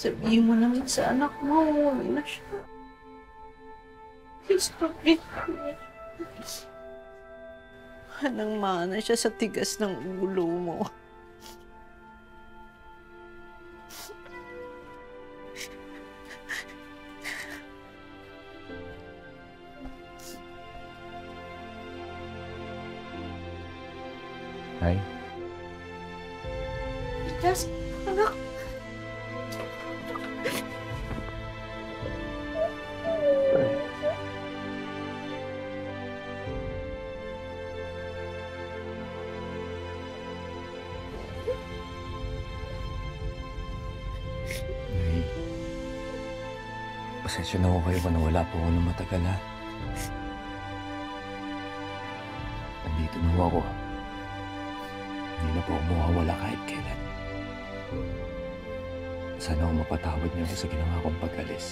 Sabihin mo naman sa anak mo, umuwi na siya. Please, please, please. Manang-mana siya sa tigas ng ulo mo. Nay? Yes, anak. Nay, pasensya na ako kayo kung nawala po ako ng matagal, ha? Nandito na ako. Hindi na po ako mawawala kahit kailan. Sana ako mapatawad niyo ako sa ginawa kong pag-alis.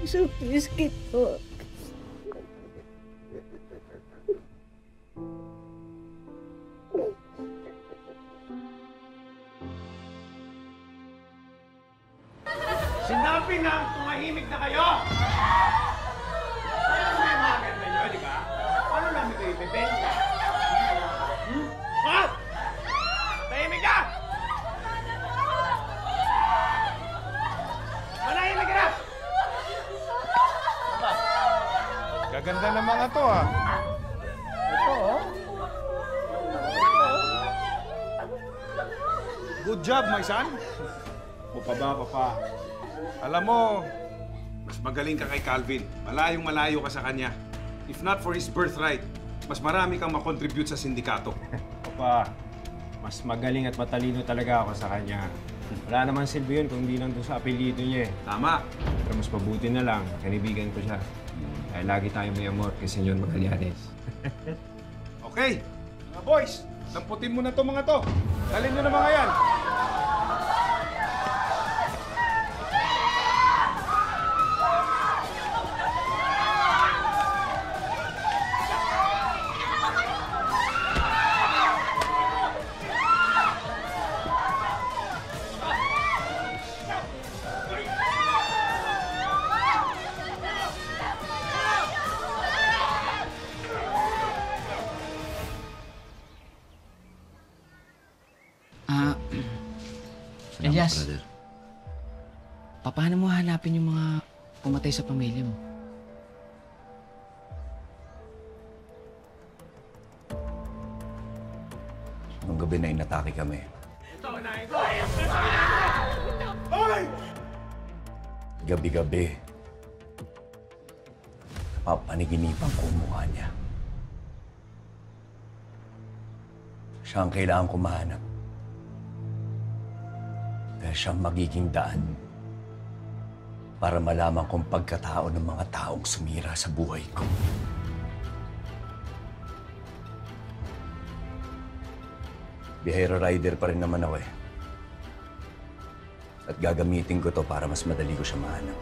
So please, kita. Sinabi na tumahimik na kayo! Ano ba yung mga ganda nyo, di ba? Paano namin kayo ibibenta? Ha? Tahimik ka! Manahimik ka na! Gaganda ng mga to, ah. Ito, oh. Good job, my son. Papa. Alam mo, mas magaling ka kay Calvin. Malayong-malayo ka sa kanya. If not for his birthright, mas marami kang makontribute sa sindikato. Papa, mas magaling at matalino talaga ako sa kanya. Wala naman silbi yun kung hindi nandun sa apelyido niya eh. Tama. Pero mas mabuti na lang, kanibigan ko siya. Kaya lagi tayong may amor kay Senyor Magallanes. Okay, mga boys, lamputin mo na to mga to. Dalhin nyo na mga yan. Elias, paano mo hanapin yung mga pumatay sa pamilya mo? Nung gabi na inatake kami. Gabi-gabi, napapaniginipan ko ang mukha niya. Siya ang kailangan ko mahanap. Dahil siyang magiging daan para malaman kong pagkatao ng mga taong sumira sa buhay ko. Biyahero rider pa rin naman ako eh. At gagamitin ko to para mas madali ko siya mahanap.